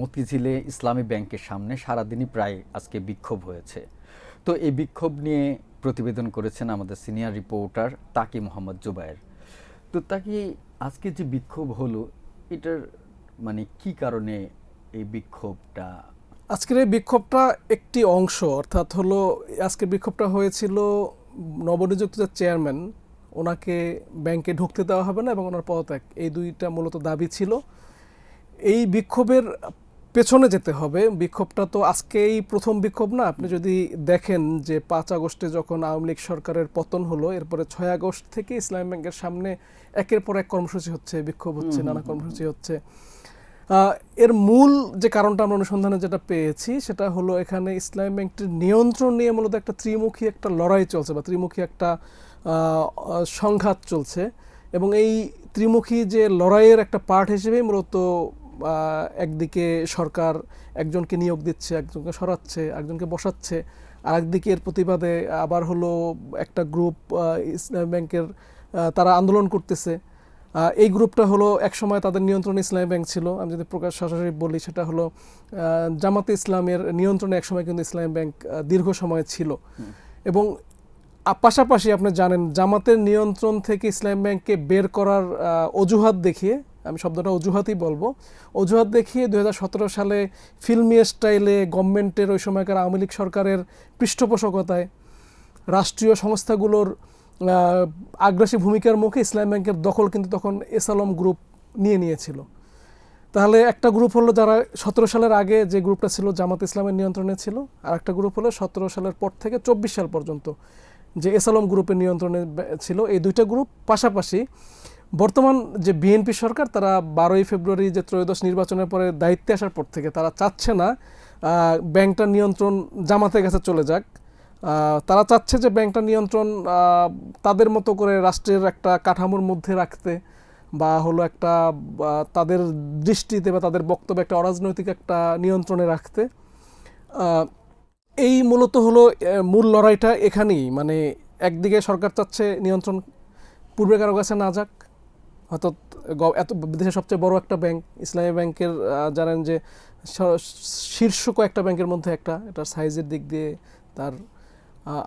মতিঝিলে ইসলামী ব্যাংকের সামনে সারাদিনই প্রায় আজকে বিক্ষোভ হয়েছে। তো এই বিক্ষোভ নিয়ে প্রতিবেদন করেছেন আমাদের সিনিয়র রিপোর্টার তাকি মোহাম্মদ জুবায়ের। তো তাকি, আজকে যে বিক্ষোভ হলো এটার মানে কি কারণে এই বিক্ষোভটা? আজকের এই বিক্ষোভটা একটি অংশ, অর্থাৎ হলো আজকের বিক্ষোভটা হয়েছিল নবনিযুক্ত যে চেয়ারম্যান, ওনাকে ব্যাংকে ঢুকতে দেওয়া হবে না এবং ওনার পদত্যাগ, এই দুইটা মূলত দাবি ছিল। এই বিক্ষোভের পেছনে যেতে হবে। বিক্ষোভটা তো আজকেই প্রথম বিক্ষোভ না। আপনি যদি দেখেন যে 5 আগস্টে যখন আওয়ামী লীগ সরকারের পতন হলো, এরপরে 6 আগস্ট থেকে ইসলামী ব্যাংকের সামনে একের পর এক কর্মসূচি হচ্ছে, বিক্ষোভ হচ্ছে, নানা কর্মসূচি হচ্ছে। এর মূল যে কারণটা আমরা অনুসন্ধানে যেটা পেয়েছি সেটা হলো এখানে ইসলামী ব্যাংকটির নিয়ন্ত্রণ নিয়ে মূলত একটা ত্রিমুখী একটা লড়াই চলছে বা ত্রিমুখী একটা সংঘাত চলছে, এবং এই ত্রিমুখী যে লড়াইয়ের একটা পার্ট হিসেবেই মূলত একদিকে সরকার একজনকে নিয়োগ দিচ্ছে, একজনকে সরাচ্ছে, একজনকে বসাচ্ছে, আর একদিকে এর প্রতিবাদে আবার হলো একটা গ্রুপ ইসলামী ব্যাংকের তারা আন্দোলন করতেছে। এই গ্রুপটা হলো একসময় তাদের নিয়ন্ত্রণে ইসলামী ব্যাংক ছিল। আমি যদি প্রকাশ সরাসরি বলি, সেটা হলো জামাতে ইসলামের নিয়ন্ত্রণে একসময় কিন্তু ইসলামী ব্যাংক দীর্ঘ সময় ছিল। এবং পাশাপাশি আপনি জানেন, জামাতের নিয়ন্ত্রণ থেকে ইসলামী ব্যাংককে বের করার অজুহাত দেখিয়ে, আমি শব্দটা অজুহাতই বলবো, অজুহাত দেখিয়ে 2017 সালে ফিল্মি স্টাইলে গভর্নমেন্টের ওই সময়কার আওয়ামী লীগ সরকারের পৃষ্ঠপোষকতায় রাষ্ট্রীয় সংস্থাগুলোর আগ্রাসী ভূমিকার মুখে ইসলামী ব্যাংকের দখল কিন্তু তখন এসালম গ্রুপ নিয়েছিল। তাহলে একটা গ্রুপ হলো যারা 17 সালের আগে যে গ্রুপটা ছিল জামাত ইসলামের নিয়ন্ত্রণে ছিল, আর একটা গ্রুপ হলো 17 সালের পর থেকে 24 সাল পর্যন্ত যে এসালম গ্রুপের নিয়ন্ত্রণে ছিল। এই দুইটা গ্রুপ পাশাপাশি বর্তমান যে বিএনপি সরকার, তারা 12ই ফেব্রুয়ারি যে ত্রয়োদশ নির্বাচনের পরে দায়িত্বে আসার পর থেকে তারা চাচ্ছে না ব্যাংকটার নিয়ন্ত্রণ জামাতের কাছে চলে যাক। তারা চাচ্ছে যে ব্যাংকটার নিয়ন্ত্রণ তাদের মতো করে রাষ্ট্রের একটা কাঠামোর মধ্যে রাখতে, বা হলো একটা তাদের দৃষ্টিতে বা তাদের বক্তব্যে একটা অরাজনৈতিক একটা নিয়ন্ত্রণে রাখতে। এই মূলত হলো মূল লড়াইটা এখানেই। মানে একদিকে সরকার চাচ্ছে নিয়ন্ত্রণ পূর্বে কারো কাছে না যাক, অর্থাৎ এত দেশের সবচেয়ে বড় একটা ব্যাংক ইসলামী ব্যাংকের, জানেন যে শীর্ষ কয়েকটা ব্যাংকের মধ্যে একটা, এটার সাইজের দিক দিয়ে, তার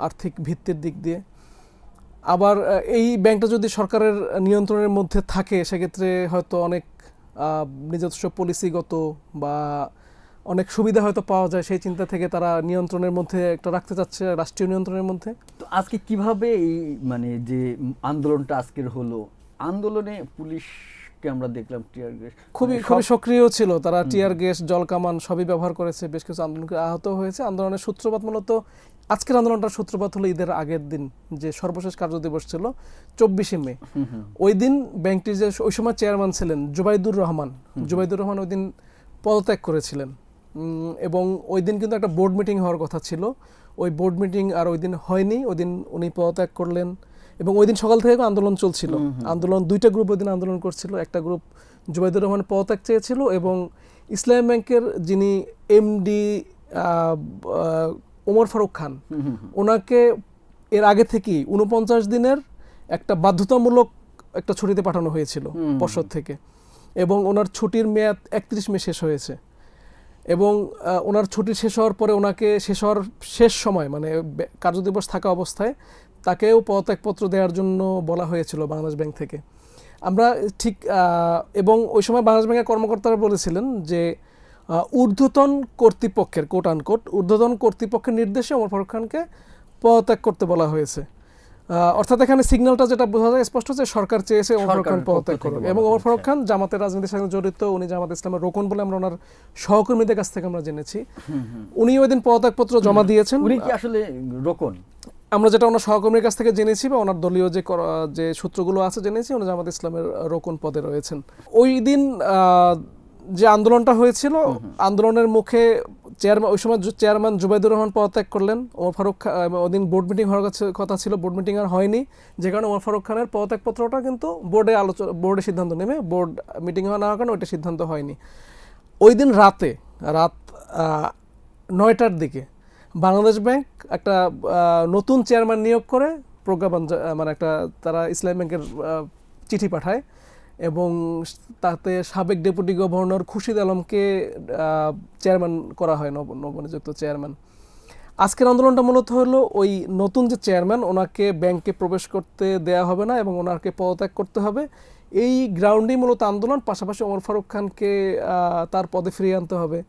আর্থিক ভিত্তির দিক দিয়ে। আবার এই ব্যাংকটা যদি সরকারের নিয়ন্ত্রণের মধ্যে থাকে, সেক্ষেত্রে হয়তো অনেক নিজস্ব পলিসিগত বা অনেক সুবিধা হয়তো পাওয়া যায়। সেই চিন্তা থেকে তারা নিয়ন্ত্রণের মধ্যে একটা রাখতে চাচ্ছে, রাষ্ট্রীয় নিয়ন্ত্রণের মধ্যে। তো আজকে কিভাবে এই মানে যে আন্দোলনটা আজকের হলো, আন্দোলনে পুলিশকে আমরা দেখলাম টিয়ার গ্যাস খুবই সক্রিয় ছিল। তারা টিয়ার গ্যাস, জলকামান সবই ব্যবহার করেছে। বেশ কিছু আন্দোলনকে আহত হয়েছে। আন্দোলনের সূত্রপাত মূলত আজকের আন্দোলনটার সূত্রপাত হলো ঈদের আগের দিন, যে সর্বশেষ কার্যদিবস ছিল 24শে মে। ওই দিন ব্যাংকটির যে ওই সময় চেয়ারম্যান ছিলেন জুবাইদুর রহমান ওই দিন পদত্যাগ করেছিলেন, এবং ওই দিন কিন্তু একটা বোর্ড মিটিং হওয়ার কথা ছিল। ওই বোর্ড মিটিং আর ওই দিন হয়নি। ওই দিন উনি পদত্যাগ করলেন, এবং ওই দিন সকাল থেকে আন্দোলন চলছিল। আন্দোলন দুইটা গ্রুপ ওই দিন আন্দোলন করছিল। একটা গ্রুপ জুবাইদুর রহমান পদত্যাগ চেয়েছিল, এবং ইসলামী ব্যাংকের যিনি এমডি ওমর ফারুক খান, ওনাকে এর আগে থেকেই 49 দিনের একটা বাধ্যতামূলক একটা ছুটিতে পাঠানো হয়েছিল পর্ষদ থেকে, এবং ওনার ছুটির মেয়াদ 31 মে শেষ হয়েছে। এবং ওনার ছুটি শেষ হওয়ার পরে ওনাকে শেষ সময়, মানে কার্যদিবস থাকা অবস্থায় তাকেও পদত্যাগপত্র দেওয়ার জন্য বলা হয়েছিল বাংলাদেশ ব্যাংক থেকে। আমরা ঠিক এবং ওই সময় বাংলাদেশ ব্যাংকের কর্মকর্তারা বলেছিলেন যে ঊর্ধ্বতন কর্তৃপক্ষের, কোট আনকোট, ঊর্ধ্বতন কর্তৃপক্ষের নির্দেশে ওমর ফারুক খানকে পদত্যাগ করতে বলা হয়েছে। অর্থাৎ এখানে সিগন্যালটা যেটা বোঝা যায় স্পষ্ট, যে সরকার চেয়েছে ওমর ফারুক খান পদত্যাগ করুন, এবং ওমর ফারুক খান জামাতের রাজনীতির সাথে জড়িত। উনি জামাত ইসলামের রোকন বলে আমরা ওনার সহকর্মীদের কাছ থেকে আমরা জেনেছি। উনি ওই দিন পদত্যাগপত্র জমা দিয়েছেন। উনি কি আসলে রোকন? আমরা যেটা ওনার সহকর্মীর কাছ থেকে জেনেছি বা ওনার দলীয় যে সূত্রগুলো আছে জেনেছি, উনি জামাত ইসলামের রোকন পদে রয়েছেন। ওই দিন যে আন্দোলনটা হয়েছিল, আন্দোলনের মুখে ওই সময় চেয়ারম্যান জুবাইদুর রহমান পদত্যাগ করলেন। ওমর ফারুক ওই দিন বোর্ড মিটিং হওয়ার কথা ছিল, বোর্ড মিটিং আর হয়নি, যে কারণে ওমর ফারুক খানের পদত্যাগপত্রটা কিন্তু বোর্ডে সিদ্ধান্ত নেবে, বোর্ড মিটিং না হওয়ার কারণে ওইটা সিদ্ধান্ত হয়নি। ওই দিন রাত 9টার দিকে বাংলাদেশ ব্যাংক একটা নতুন চেয়ারম্যান নিয়োগ করে প্রজ্ঞাপন, মানে একটা তারা ইসলামী ব্যাংকের চিঠি পাঠায়, এবং তাতে সাবেক ডেপুটি গভর্নর খুরশিদ আলমকে চেয়ারম্যান করা হয়, নবনিযুক্ত চেয়ারম্যান। আজকের আন্দোলনটা মূলত হলো ওই নতুন যে চেয়ারম্যান ওনাকে ব্যাংকে প্রবেশ করতে দেয়া হবে না এবং ওনাকে পদত্যাগ করতে হবে, এই গ্রাউন্ডেই মূলত আন্দোলন। পাশাপাশি ওমর ফারুক খানকে তার পদে ফিরিয়ে আনতে হবে,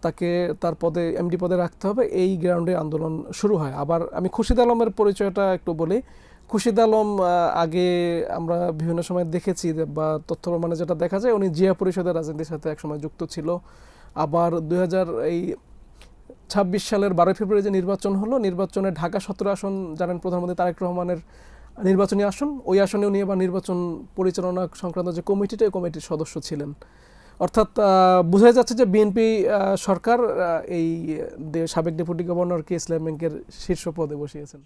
তাকে তার পদে এমডি পদে রাখতে হবে, এই গ্রাউন্ডে আন্দোলন শুরু হয়। আবার আমি খুরশিদ আলমের পরিচয়টা একটু বলি। খুরশিদ আলম আগে আমরা বিভিন্ন সময় দেখেছি বা তথ্য প্রমাণে যেটা দেখা যায়, উনি জিয়া পরিষদের রাজনীতির সাথে একসময় যুক্ত ছিল। আবার 2026 সালের 12 ফেব্রুয়ারি যে নির্বাচন হলো, নির্বাচনে ঢাকা 17 আসন জানেন প্রধানমন্ত্রী তারেক রহমানের নির্বাচনী আসন, ওই আসনে উনি এবার নির্বাচন পরিচালনা সংক্রান্ত যে কমিটিটা, এই কমিটির সদস্য ছিলেন। অর্থাৎ বোঝা যাচ্ছে যে বিএনপি সরকার এই সাবেক ডেপুটি গভর্নরকে ইসলামী ব্যাংকের শীর্ষ পদে বসিয়েছেন।